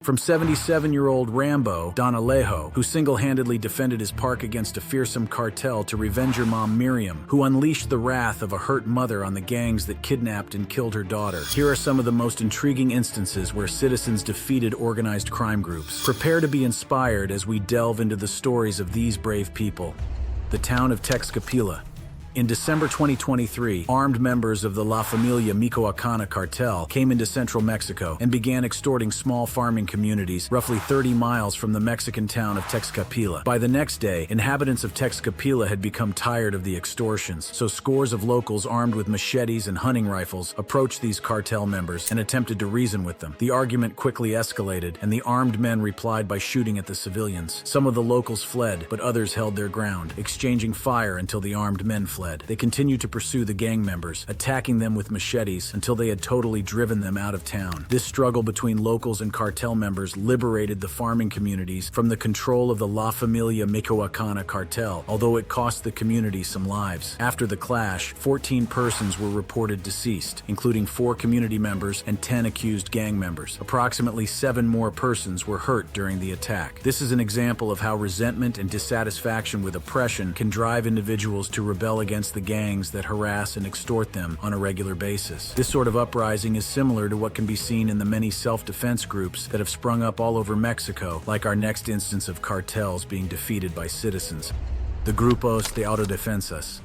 From 77-year-old Rambo Don Alejo, who single-handedly defended his park against a fearsome cartel, to revenger mom Miriam, who unleashed the wrath of a hurt mother on the gangs that kidnapped and killed her daughter. Here are some of the most intriguing instances where citizens defeated organized crime groups. Prepare to be inspired as we delve into the stories of these brave people. The town of Texcapila. In December 2023, armed members of the La Familia Michoacana cartel came into central Mexico and began extorting small farming communities roughly 30 miles from the Mexican town of Texcapila. By the next day, inhabitants of Texcapila had become tired of the extortions, so scores of locals armed with machetes and hunting rifles approached these cartel members and attempted to reason with them. The argument quickly escalated, and the armed men replied by shooting at the civilians. Some of the locals fled, but others held their ground, exchanging fire until the armed men fled. They continued to pursue the gang members, attacking them with machetes until they had totally driven them out of town. This struggle between locals and cartel members liberated the farming communities from the control of the La Familia Michoacana cartel, although it cost the community some lives. After the clash, 14 persons were reported deceased, including 4 community members and 10 accused gang members. Approximately 7 more persons were hurt during the attack. This is an example of how resentment and dissatisfaction with oppression can drive individuals to rebel against the gangs that harass and extort them on a regular basis. This sort of uprising is similar to what can be seen in the many self-defense groups that have sprung up all over Mexico, like our next instance of cartels being defeated by citizens. The Grupos de Autodefensas.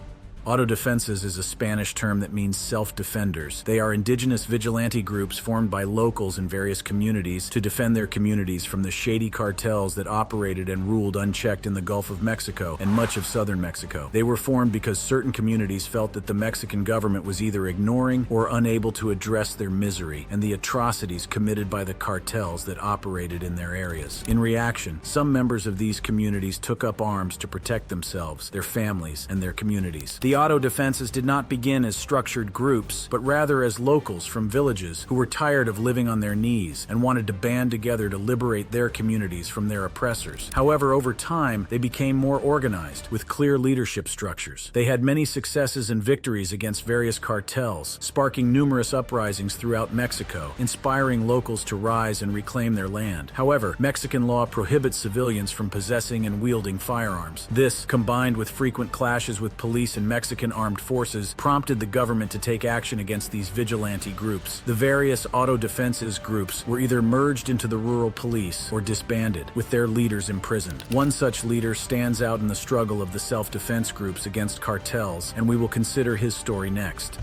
Autodefensas is a Spanish term that means self-defenders. They are indigenous vigilante groups formed by locals in various communities to defend their communities from the shady cartels that operated and ruled unchecked in the Gulf of Mexico and much of southern Mexico. They were formed because certain communities felt that the Mexican government was either ignoring or unable to address their misery and the atrocities committed by the cartels that operated in their areas. In reaction, some members of these communities took up arms to protect themselves, their families, and their communities. The autodefensas did not begin as structured groups, but rather as locals from villages who were tired of living on their knees and wanted to band together to liberate their communities from their oppressors. However, over time, they became more organized, with clear leadership structures. They had many successes and victories against various cartels, sparking numerous uprisings throughout Mexico, inspiring locals to rise and reclaim their land. However, Mexican law prohibits civilians from possessing and wielding firearms. This, combined with frequent clashes with police and Mexican armed forces, prompted the government to take action against these vigilante groups. The various autodefenses groups were either merged into the rural police or disbanded, with their leaders imprisoned. One such leader stands out in the struggle of the self-defense groups against cartels, and we will consider his story next.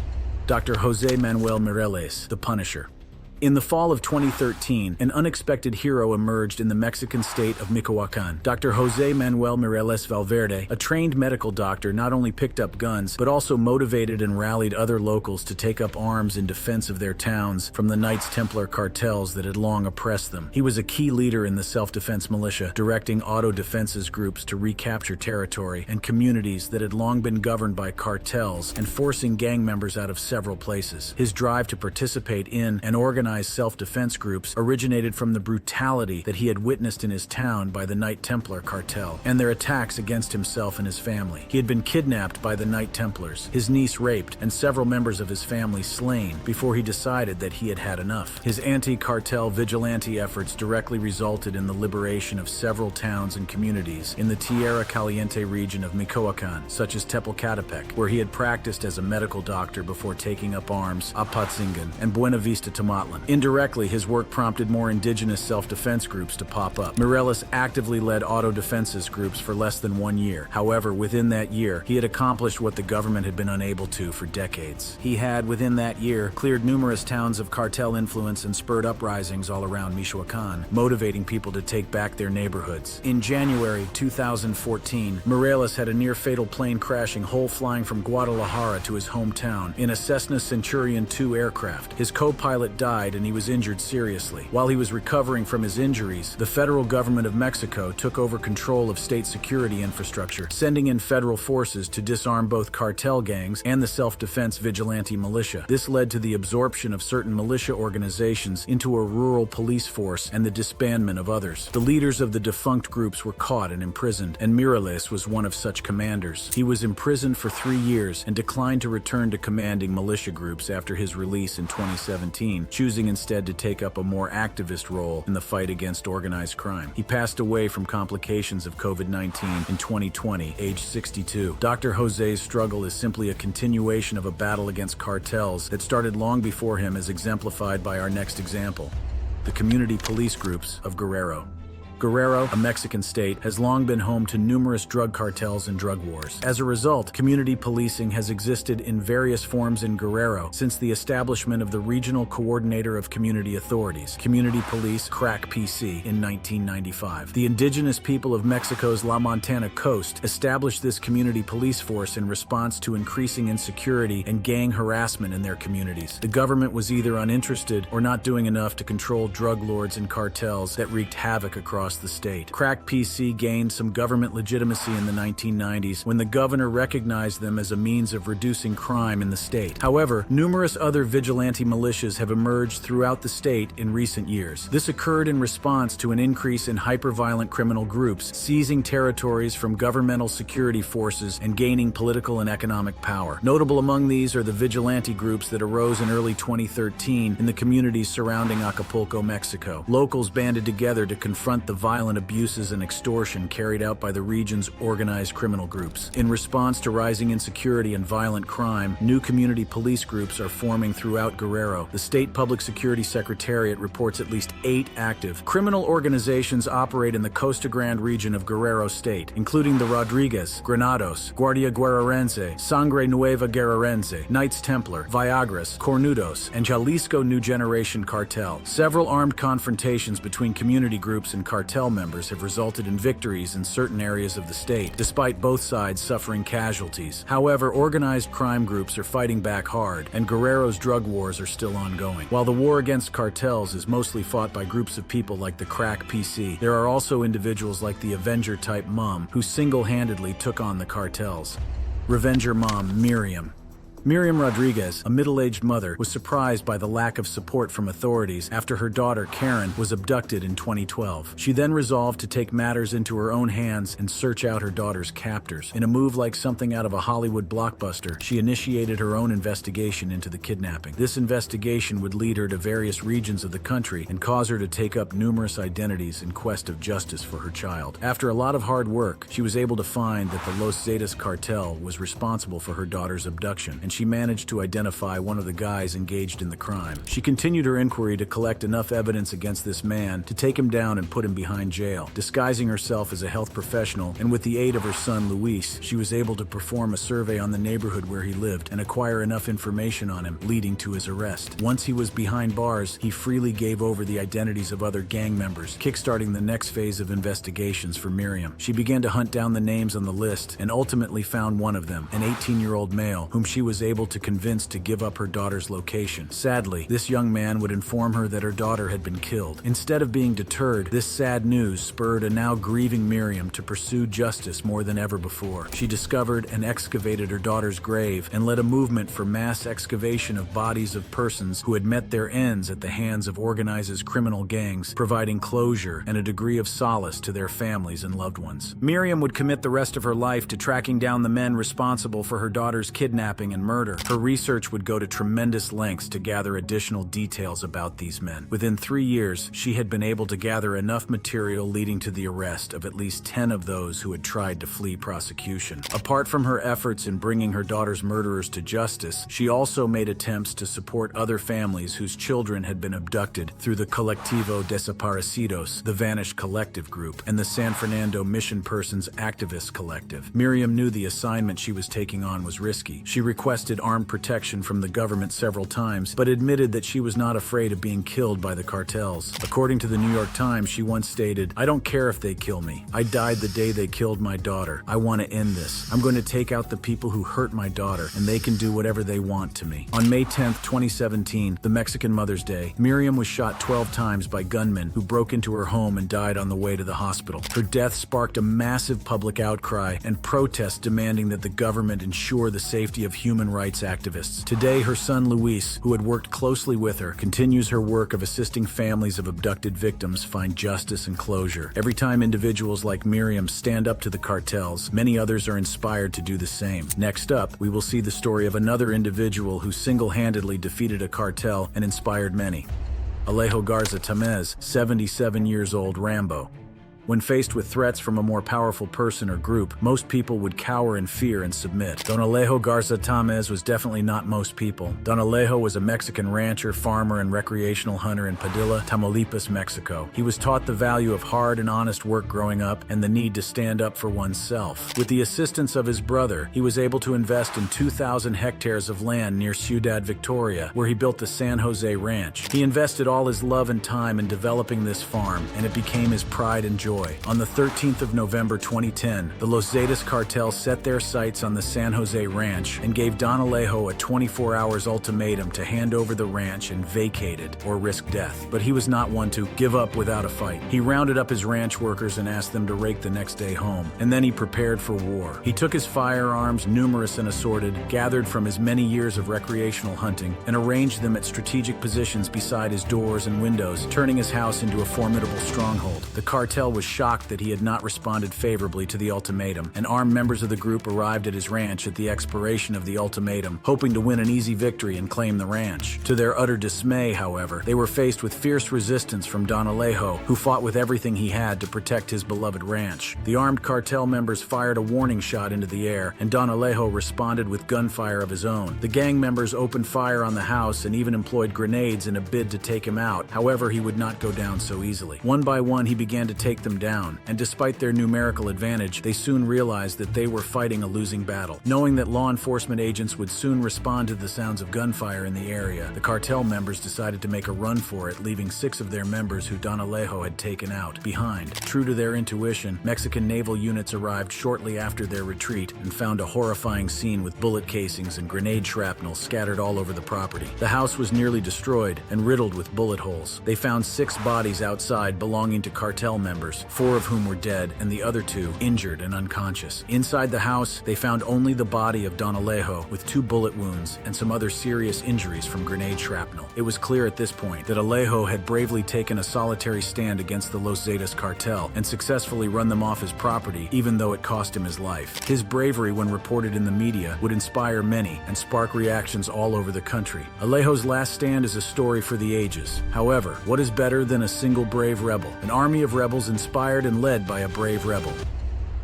Dr. Jose Manuel Mireles, the Punisher. In the fall of 2013, an unexpected hero emerged in the Mexican state of Michoacán. Dr. Jose Manuel Mireles Valverde, a trained medical doctor, not only picked up guns, but also motivated and rallied other locals to take up arms in defense of their towns from the Knights Templar cartels that had long oppressed them. He was a key leader in the self-defense militia, directing auto-defenses groups to recapture territory and communities that had long been governed by cartels and forcing gang members out of several places. His drive to participate in and organize self-defense groups originated from the brutality that he had witnessed in his town by the Knight Templar cartel and their attacks against himself and his family. He had been kidnapped by the Knight Templars, his niece raped, and several members of his family slain before he decided that he had had enough. His anti-cartel vigilante efforts directly resulted in the liberation of several towns and communities in the Tierra Caliente region of Michoacán, such as Tepalcatepec, where he had practiced as a medical doctor before taking up arms, Apatzingan, and Buena Vista Tomatlan. Indirectly, his work prompted more indigenous self-defense groups to pop up. Mireles actively led auto-defenses groups for less than 1 year. However, within that year, he had accomplished what the government had been unable to for decades. He had, within that year, cleared numerous towns of cartel influence and spurred uprisings all around Michoacán, motivating people to take back their neighborhoods. In January 2014, Mireles had a near-fatal plane crashing whole flying from Guadalajara to his hometown in a Cessna Centurion II aircraft. His co-pilot died and he was injured seriously. While he was recovering from his injuries, the federal government of Mexico took over control of state security infrastructure, sending in federal forces to disarm both cartel gangs and the self-defense vigilante militia. This led to the absorption of certain militia organizations into a rural police force and the disbandment of others. The leaders of the defunct groups were caught and imprisoned, and Mireles was one of such commanders. He was imprisoned for 3 years and declined to return to commanding militia groups after his release in 2017, choosing choosing instead to take up a more activist role in the fight against organized crime. He passed away from complications of COVID-19 in 2020, aged 62. Dr. Jose's struggle is simply a continuation of a battle against cartels that started long before him, as exemplified by our next example: the community police groups of Guerrero. Guerrero, a Mexican state, has long been home to numerous drug cartels and drug wars. As a result, community policing has existed in various forms in Guerrero since the establishment of the Regional Coordinator of Community Authorities, Community Police Crack PC, in 1995. The indigenous people of Mexico's La Montana coast established this community police force in response to increasing insecurity and gang harassment in their communities. The government was either uninterested or not doing enough to control drug lords and cartels that wreaked havoc across the state. Crack PC gained some government legitimacy in the 1990s when the governor recognized them as a means of reducing crime in the state. However, numerous other vigilante militias have emerged throughout the state in recent years. This occurred in response to an increase in hyper-violent criminal groups seizing territories from governmental security forces and gaining political and economic power. Notable among these are the vigilante groups that arose in early 2013 in the communities surrounding Acapulco, Mexico. Locals banded together to confront the violent abuses and extortion carried out by the region's organized criminal groups. In response to rising insecurity and violent crime, new community police groups are forming throughout Guerrero. The State Public Security Secretariat reports at least 8 active criminal organizations operate in the Costa Grande region of Guerrero State, including the Rodriguez, Granados, Guardia Guerrerense, Sangre Nueva Guerrerense, Knights Templar, Viagras, Cornudos, and Jalisco New Generation Cartel. Several armed confrontations between community groups and cartel members have resulted in victories in certain areas of the state, despite both sides suffering casualties. However, organized crime groups are fighting back hard, and Guerrero's drug wars are still ongoing. While the war against cartels is mostly fought by groups of people like the Crack PC, there are also individuals like the Avenger-type Mom who single-handedly took on the cartels. Revenger Mom Miriam. Miriam Rodriguez, a middle-aged mother, was surprised by the lack of support from authorities after her daughter, Karen, was abducted in 2012. She then resolved to take matters into her own hands and search out her daughter's captors. In a move like something out of a Hollywood blockbuster, she initiated her own investigation into the kidnapping. This investigation would lead her to various regions of the country and cause her to take up numerous identities in quest of justice for her child. After a lot of hard work, she was able to find that the Los Zetas cartel was responsible for her daughter's abduction, and she managed to identify one of the guys engaged in the crime. She continued her inquiry to collect enough evidence against this man to take him down and put him behind jail. Disguising herself as a health professional, and with the aid of her son Luis, she was able to perform a survey on the neighborhood where he lived and acquire enough information on him, leading to his arrest. Once he was behind bars, he freely gave over the identities of other gang members, kickstarting the next phase of investigations for Miriam. She began to hunt down the names on the list and ultimately found one of them, an 18-year-old male, whom she was able to convince to give up her daughter's location. Sadly, this young man would inform her that her daughter had been killed. Instead of being deterred, this sad news spurred a now grieving Miriam to pursue justice more than ever before. She discovered and excavated her daughter's grave and led a movement for mass excavation of bodies of persons who had met their ends at the hands of organized criminal gangs, providing closure and a degree of solace to their families and loved ones. Miriam would commit the rest of her life to tracking down the men responsible for her daughter's kidnapping and murder. Her research would go to tremendous lengths to gather additional details about these men. Within 3 years, she had been able to gather enough material leading to the arrest of at least 10 of those who had tried to flee prosecution. Apart from her efforts in bringing her daughter's murderers to justice, she also made attempts to support other families whose children had been abducted through the Colectivo Desaparecidos, the Vanished Collective group, and the San Fernando Mission Persons Activist Collective. Miriam knew the assignment she was taking on was risky. She requested armed protection from the government several times, but admitted that she was not afraid of being killed by the cartels. According to the New York Times, she once stated, "I don't care if they kill me. I died the day they killed my daughter. I want to end this. I'm going to take out the people who hurt my daughter, and they can do whatever they want to me." On May 10, 2017, the Mexican Mother's Day, Miriam was shot 12 times by gunmen who broke into her home and died on the way to the hospital. Her death sparked a massive public outcry and protests demanding that the government ensure the safety of human rights activists. Today, her son Luis, who had worked closely with her, continues her work of assisting families of abducted victims find justice and closure. Every time individuals like Miriam stand up to the cartels, many others are inspired to do the same. Next up, we will see the story of another individual who single-handedly defeated a cartel and inspired many. Alejo Garza Tamez, 77 years old, Rambo. When faced with threats from a more powerful person or group, most people would cower in fear and submit. Don Alejo Garza Tamez was definitely not most people. Don Alejo was a Mexican rancher, farmer, and recreational hunter in Padilla, Tamaulipas, Mexico. He was taught the value of hard and honest work growing up and the need to stand up for oneself. With the assistance of his brother, he was able to invest in 2,000 hectares of land near Ciudad Victoria, where he built the San Jose Ranch. He invested all his love and time in developing this farm, and it became his pride and joy. On the 13th of November 2010, the Los Zetas cartel set their sights on the San Jose Ranch and gave Don Alejo a 24-hour ultimatum to hand over the ranch and vacate it or risk death. But he was not one to give up without a fight. He rounded up his ranch workers and asked them to rake the next day home, and then he prepared for war. He took his firearms, numerous and assorted, gathered from his many years of recreational hunting, and arranged them at strategic positions beside his doors and windows, turning his house into a formidable stronghold. The cartel was shocked that he had not responded favorably to the ultimatum, and armed members of the group arrived at his ranch at the expiration of the ultimatum, hoping to win an easy victory and claim the ranch. To their utter dismay, however, they were faced with fierce resistance from Don Alejo, who fought with everything he had to protect his beloved ranch. The armed cartel members fired a warning shot into the air, and Don Alejo responded with gunfire of his own. The gang members opened fire on the house and even employed grenades in a bid to take him out. However, he would not go down so easily. One by one, he began to take them down, and despite their numerical advantage, they soon realized that they were fighting a losing battle. Knowing that law enforcement agents would soon respond to the sounds of gunfire in the area, the cartel members decided to make a run for it, leaving 6 of their members who Don Alejo had taken out behind. True to their intuition, Mexican naval units arrived shortly after their retreat and found a horrifying scene with bullet casings and grenade shrapnel scattered all over the property. The house was nearly destroyed and riddled with bullet holes. They found 6 bodies outside belonging to cartel members, 4 of whom were dead and the other 2 injured and unconscious. Inside the house, they found only the body of Don Alejo with 2 bullet wounds and some other serious injuries from grenade shrapnel. It was clear at this point that Alejo had bravely taken a solitary stand against the Los Zetas cartel and successfully run them off his property, even though it cost him his life. His bravery, when reported in the media, would inspire many and spark reactions all over the country. Alejo's last stand is a story for the ages. However, what is better than a single brave rebel? An army of rebels inspired and led by a brave rebel.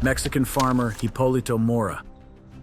Mexican farmer Hipólito Mora.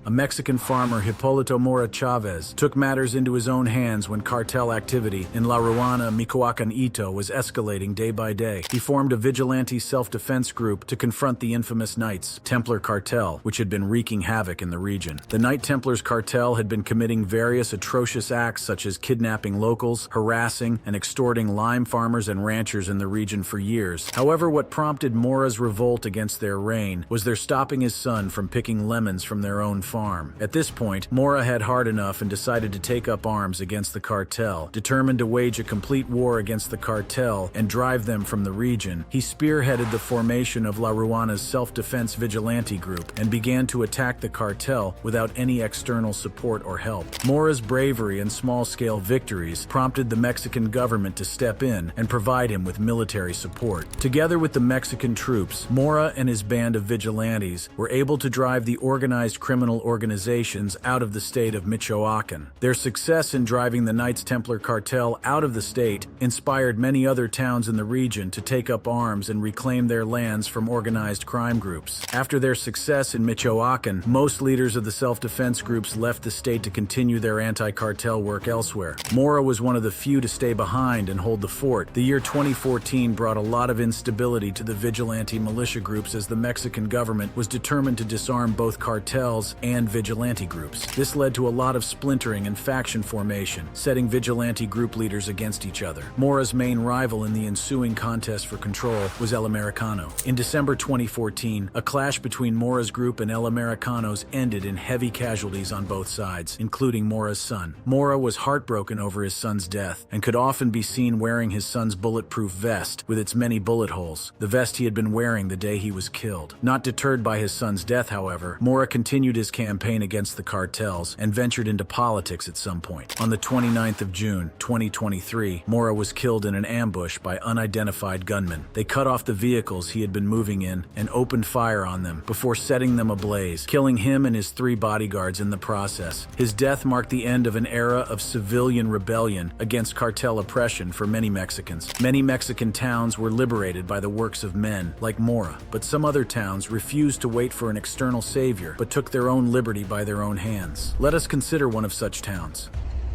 A Mexican farmer, Hipólito Mora Chavez, took matters into his own hands when cartel activity in La Ruana, Michoacán Ito was escalating day by day. He formed a vigilante self-defense group to confront the infamous Knights Templar cartel, which had been wreaking havoc in the region. The Knight Templars cartel had been committing various atrocious acts such as kidnapping locals, harassing, and extorting lime farmers and ranchers in the region for years. However, what prompted Mora's revolt against their reign was their stopping his son from picking lemons from their own farm. At this point, Mora had heart enough and decided to take up arms against the cartel. Determined to wage a complete war against the cartel and drive them from the region, he spearheaded the formation of La Ruana's self-defense vigilante group and began to attack the cartel without any external support or help. Mora's bravery and small-scale victories prompted the Mexican government to step in and provide him with military support. Together with the Mexican troops, Mora and his band of vigilantes were able to drive the organized criminal organizations out of the state of Michoacán. Their success in driving the Knights Templar cartel out of the state inspired many other towns in the region to take up arms and reclaim their lands from organized crime groups. After their success in Michoacán, most leaders of the self-defense groups left the state to continue their anti-cartel work elsewhere. Mora was one of the few to stay behind and hold the fort. The year 2014 brought a lot of instability to the vigilante militia groups as the Mexican government was determined to disarm both cartels and vigilante groups. This led to a lot of splintering and faction formation, setting vigilante group leaders against each other. Mora's main rival in the ensuing contest for control was El Americano. In December 2014, a clash between Mora's group and El Americano's ended in heavy casualties on both sides, including Mora's son. Mora was heartbroken over his son's death and could often be seen wearing his son's bulletproof vest with its many bullet holes, the vest he had been wearing the day he was killed. Not deterred by his son's death, however, Mora continued his campaign campaign against the cartels and ventured into politics at some point. On the 29th of June, 2023, Mora was killed in an ambush by unidentified gunmen. They cut off the vehicles he had been moving in and opened fire on them before setting them ablaze, killing him and his 3 bodyguards in the process. His death marked the end of an era of civilian rebellion against cartel oppression for many Mexicans. Many Mexican towns were liberated by the works of men like Mora, but some other towns refused to wait for an external savior but took their own liberty by their own hands. Let us consider one of such towns.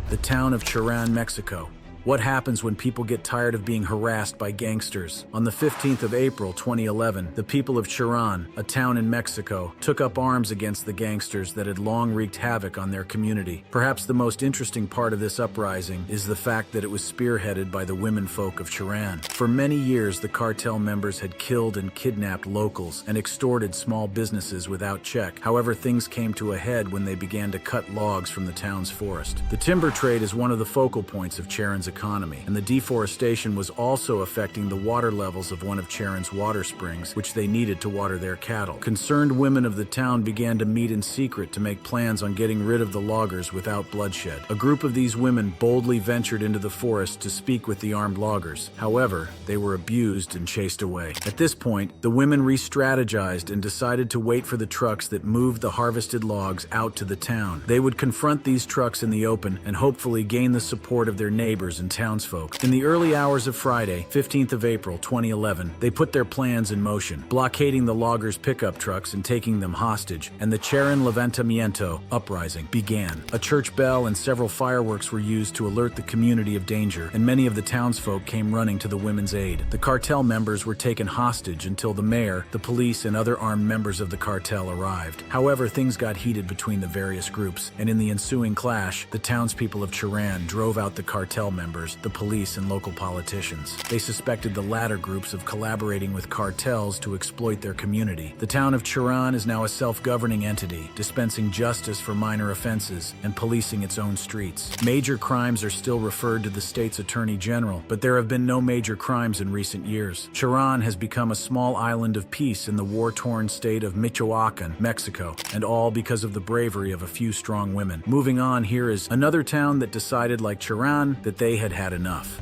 The town of Cherán, Mexico. What happens when people get tired of being harassed by gangsters? On the 15th of April 2011, the people of Cherán, a town in Mexico, took up arms against the gangsters that had long wreaked havoc on their community. Perhaps the most interesting part of this uprising is the fact that it was spearheaded by the womenfolk of Cherán. For many years, the cartel members had killed and kidnapped locals and extorted small businesses without check. However, things came to a head when they began to cut logs from the town's forest. The timber trade is one of the focal points of Cherán's economy, and the deforestation was also affecting the water levels of one of Cherán's water springs, which they needed to water their cattle. Concerned women of the town began to meet in secret to make plans on getting rid of the loggers without bloodshed. A group of these women boldly ventured into the forest to speak with the armed loggers. However, they were abused and chased away. At this point, the women re-strategized and decided to wait for the trucks that moved the harvested logs out to the town. They would confront these trucks in the open and hopefully gain the support of their neighbors and townsfolk. In the early hours of Friday, 15th of April 2011, they put their plans in motion, blockading the loggers' pickup trucks and taking them hostage, and the Cherán Levantamiento uprising began. A church bell and several fireworks were used to alert the community of danger, and many of the townsfolk came running to the women's aid. The cartel members were taken hostage until the mayor, the police, and other armed members of the cartel arrived. However, things got heated between the various groups, and in the ensuing clash, the townspeople of Cherán drove out the cartel members, the police, and local politicians. They suspected the latter groups of collaborating with cartels to exploit their community. The town of Cherán is now a self-governing entity, dispensing justice for minor offenses and policing its own streets. Major crimes are still referred to the state's attorney general, but there have been no major crimes in recent years. Cherán has become a small island of peace in the war-torn state of Michoacán, Mexico, and all because of the bravery of a few strong women. Moving on, here is another town that decided, like Cherán, that they had had enough.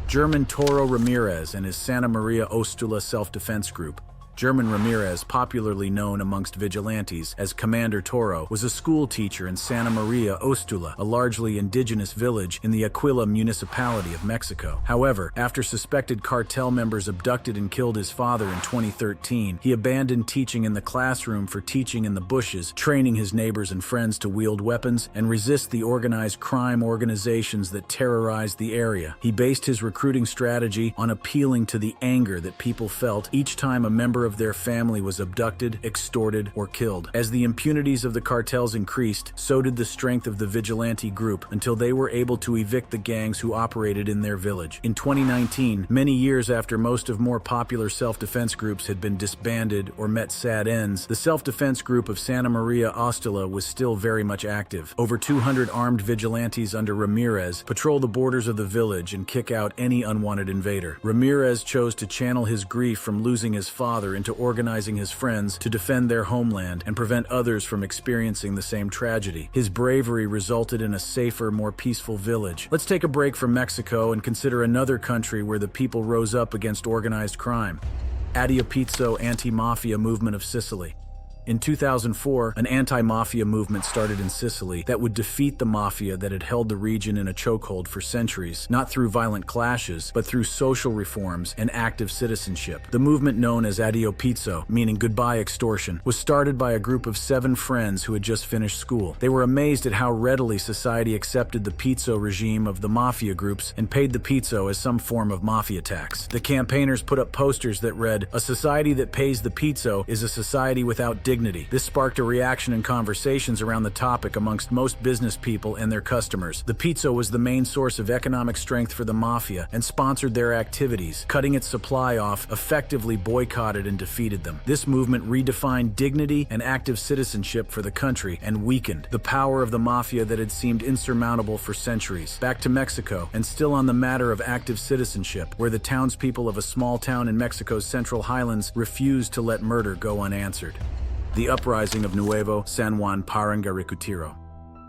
German Toro Ramirez and his Santa Maria Ostula self-defense group. German Ramirez, popularly known amongst vigilantes as Commander Toro, was a school teacher in Santa Maria Ostula, a largely indigenous village in the Aquila municipality of Mexico. However, after suspected cartel members abducted and killed his father in 2013, he abandoned teaching in the classroom for teaching in the bushes, training his neighbors and friends to wield weapons and resist the organized crime organizations that terrorized the area. He based his recruiting strategy on appealing to the anger that people felt each time a member of their family was abducted, extorted, or killed. As the impunities of the cartels increased, so did the strength of the vigilante group until they were able to evict the gangs who operated in their village. In 2019, many years after most of more popular self-defense groups had been disbanded or met sad ends, the self-defense group of Santa Maria Ostula was still very much active. Over 200 armed vigilantes under Ramirez patrol the borders of the village and kick out any unwanted invader. Ramirez chose to channel his grief from losing his father into organizing his friends to defend their homeland and prevent others from experiencing the same tragedy. His bravery resulted in a safer, more peaceful village. Let's take a break from Mexico and consider another country where the people rose up against organized crime. Adiopizzo Anti-Mafia Movement of Sicily. In 2004, an anti-mafia movement started in Sicily that would defeat the mafia that had held the region in a chokehold for centuries, not through violent clashes, but through social reforms and active citizenship. The movement, known as Adiopizzo, meaning goodbye extortion, was started by a group of 7 friends who had just finished school. They were amazed at how readily society accepted the pizzo regime of the mafia groups and paid the pizzo as some form of mafia tax. The campaigners put up posters that read, "A society that pays the pizzo is a society without dignity." This sparked a reaction and conversations around the topic amongst most business people and their customers. The pizzo was the main source of economic strength for the mafia and sponsored their activities. Cutting its supply off effectively boycotted and defeated them. This movement redefined dignity and active citizenship for the country and weakened the power of the mafia that had seemed insurmountable for centuries. Back to Mexico, and still on the matter of active citizenship, where the townspeople of a small town in Mexico's Central Highlands refused to let murder go unanswered. the uprising of Nuevo San Juan Parangaricutiro.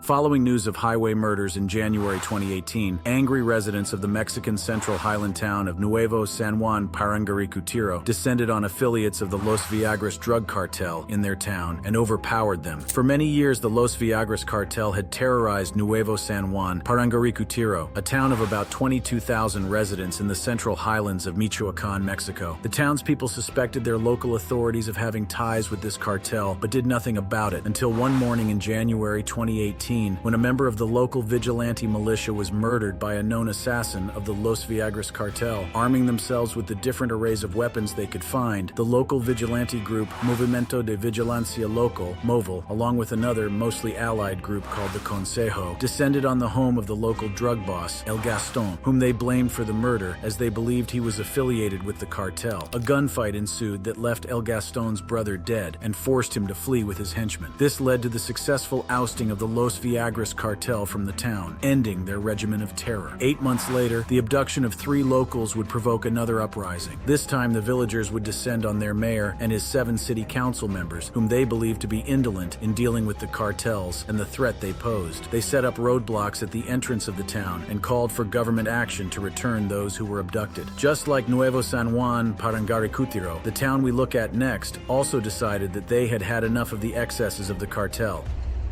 Following news of highway murders in January 2018, angry residents of the Mexican Central Highland town of Nuevo San Juan Parangaricutiro descended on affiliates of the Los Viagras drug cartel in their town and overpowered them. For many years, the Los Viagras cartel had terrorized Nuevo San Juan Parangaricutiro, a town of about 22,000 residents in the Central Highlands of Michoacan, Mexico. The townspeople suspected their local authorities of having ties with this cartel, but did nothing about it until one morning in January 2018, when a member of the local vigilante militia was murdered by a known assassin of the Los Viagras cartel. Arming themselves with the different arrays of weapons they could find, the local vigilante group Movimiento de Vigilancia Local, MOVIL, along with another mostly allied group called the Consejo, descended on the home of the local drug boss, El Gaston, whom they blamed for the murder as they believed he was affiliated with the cartel. A gunfight ensued that left El Gaston's brother dead and forced him to flee with his henchmen. This led to the successful ousting of the Los Viagras cartel from the town, ending their regimen of terror. 8 months later, the abduction of 3 locals would provoke another uprising. This time, the villagers would descend on their mayor and his 7 city council members, whom they believed to be indolent in dealing with the cartels and the threat they posed. They set up roadblocks at the entrance of the town and called for government action to return those who were abducted. Just like Nuevo San Juan Parangaricutiro, the town we look at next also decided that they had had enough of the excesses of the cartel.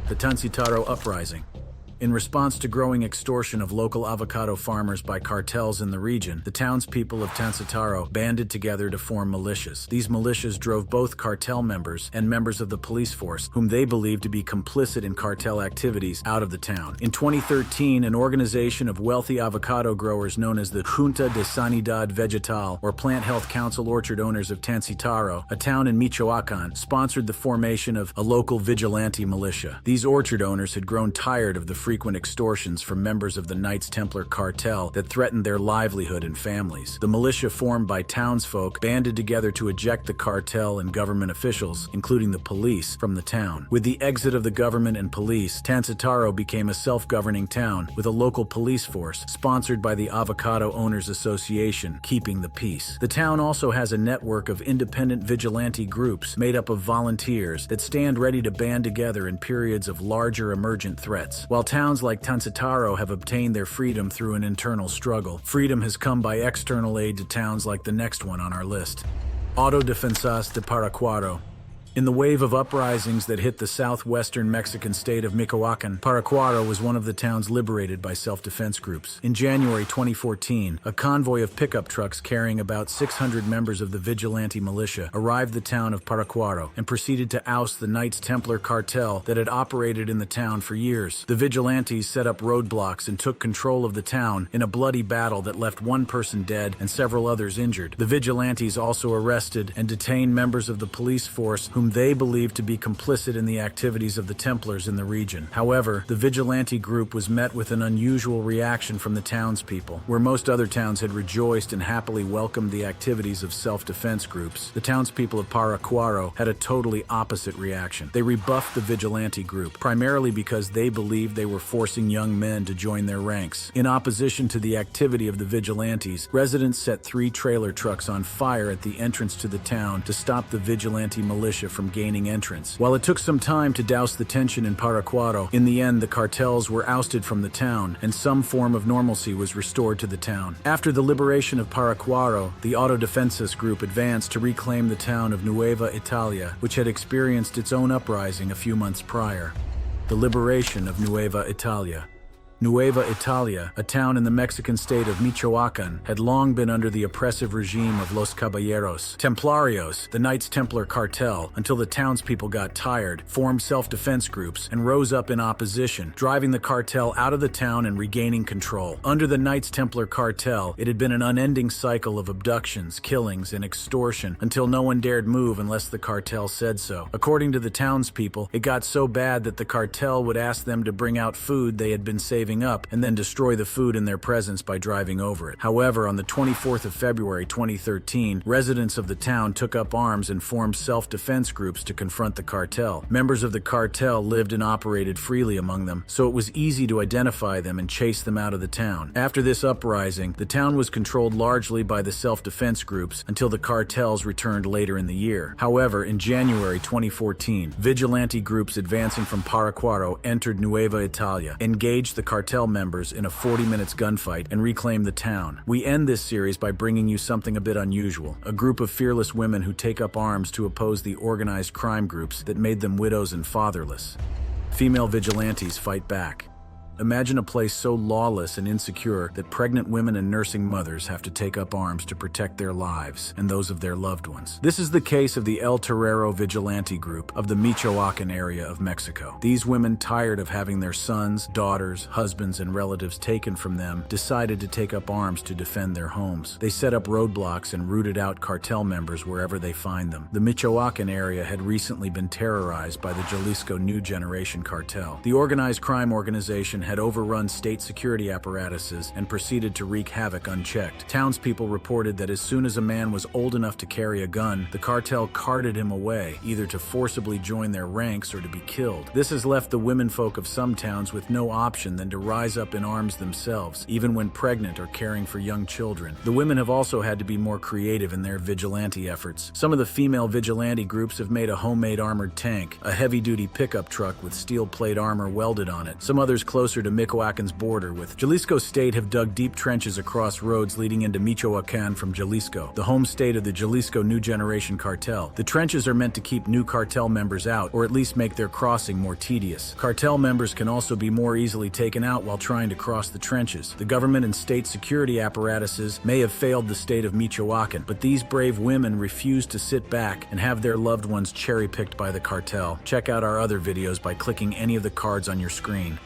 The Tancitaro Uprising. In response to growing extortion of local avocado farmers by cartels in the region, the townspeople of Tancitaro banded together to form militias. These militias drove both cartel members and members of the police force, whom they believed to be complicit in cartel activities, out of the town. In 2013, an organization of wealthy avocado growers known as the Junta de Sanidad Vegetal, or Plant Health Council Orchard Owners of Tancitaro, a town in Michoacan, sponsored the formation of a local vigilante militia. These orchard owners had grown tired of the frequent extortions from members of the Knights Templar cartel that threatened their livelihood and families. The militia formed by townsfolk banded together to eject the cartel and government officials, including the police, from the town. With the exit of the government and police, Tancitaro became a self-governing town with a local police force sponsored by the Avocado Owners Association, keeping the peace. The town also has a network of independent vigilante groups made up of volunteers that stand ready to band together in periods of larger emergent threats. While towns like Tancitaro have obtained their freedom through an internal struggle, freedom has come by external aid to towns like the next one on our list. Autodefensas de Paracuaro. In the wave of uprisings that hit the southwestern Mexican state of Michoacan, Paracuaro was one of the towns liberated by self-defense groups. In January 2014, a convoy of pickup trucks carrying about 600 members of the vigilante militia arrived the town of Paracuaro and proceeded to oust the Knights Templar cartel that had operated in the town for years. The vigilantes set up roadblocks and took control of the town in a bloody battle that left 1 person dead and several others injured. The vigilantes also arrested and detained members of the police force whom they believed to be complicit in the activities of the Templars in the region. However, the vigilante group was met with an unusual reaction from the townspeople. Where most other towns had rejoiced and happily welcomed the activities of self-defense groups, the townspeople of Paracuaro had a totally opposite reaction. They rebuffed the vigilante group, primarily because they believed they were forcing young men to join their ranks. In opposition to the activity of the vigilantes, residents set 3 trailer trucks on fire at the entrance to the town to stop the vigilante militia from gaining entrance. While it took some time to douse the tension in Paracuaro, in the end the cartels were ousted from the town and some form of normalcy was restored to the town. After the liberation of Paracuaro, the Autodefensas group advanced to reclaim the town of Nueva Italia, which had experienced its own uprising a few months prior. The liberation of Nueva Italia. Nueva Italia, a town in the Mexican state of Michoacan, had long been under the oppressive regime of Los Caballeros Templarios, the Knights Templar cartel, until the townspeople got tired, formed self-defense groups, and rose up in opposition, driving the cartel out of the town and regaining control. Under the Knights Templar cartel, it had been an unending cycle of abductions, killings, and extortion until no one dared move unless the cartel said so. According to the townspeople, it got so bad that the cartel would ask them to bring out food they had been saving saving up and then destroy the food in their presence by driving over it. However, on the 24th of February 2013, residents of the town took up arms and formed self-defense groups to confront the cartel. Members of the cartel lived and operated freely among them, so it was easy to identify them and chase them out of the town. After this uprising, the town was controlled largely by the self-defense groups until the cartels returned later in the year. However, in January 2014, vigilante groups advancing from Paraquaro entered Nueva Italia, engaged the cartel members in a 40 minutes gunfight, and reclaimed the town. We end this series by bringing you something a bit unusual: a group of fearless women who take up arms to oppose the organized crime groups that made them widows and fatherless. Female vigilantes fight back. Imagine a place so lawless and insecure that pregnant women and nursing mothers have to take up arms to protect their lives and those of their loved ones. This is the case of the El Torero Vigilante group of the Michoacan area of Mexico. These women, tired of having their sons, daughters, husbands, and relatives taken from them, decided to take up arms to defend their homes. They set up roadblocks and rooted out cartel members wherever they find them. The Michoacan area had recently been terrorized by the Jalisco New Generation Cartel. The organized crime organization had overrun state security apparatuses and proceeded to wreak havoc unchecked. Townspeople reported that as soon as a man was old enough to carry a gun, the cartel carted him away, either to forcibly join their ranks or to be killed. This has left the womenfolk of some towns with no option than to rise up in arms themselves, even when pregnant or caring for young children. The women have also had to be more creative in their vigilante efforts. Some of the female vigilante groups have made a homemade armored tank, a heavy-duty pickup truck with steel plate armor welded on it. Some others closer to Michoacan's border with Jalisco State have dug deep trenches across roads leading into Michoacan from Jalisco, the home state of the Jalisco New Generation Cartel. The trenches are meant to keep new cartel members out, or at least make their crossing more tedious. Cartel members can also be more easily taken out while trying to cross the trenches. The government and state security apparatuses may have failed the state of Michoacan, but these brave women refuse to sit back and have their loved ones cherry-picked by the cartel. Check out our other videos by clicking any of the cards on your screen.